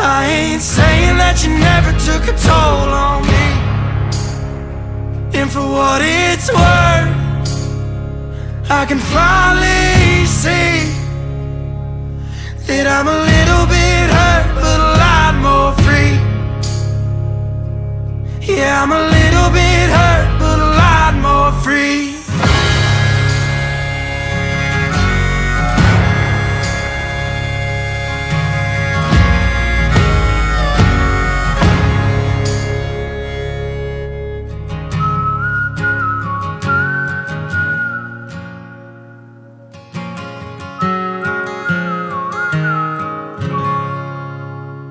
I ain't saying that you never took a toll on me, and for what it's worth, I can finally see that I'm a little bit hurt, but a lot more free. Yeah, I'm a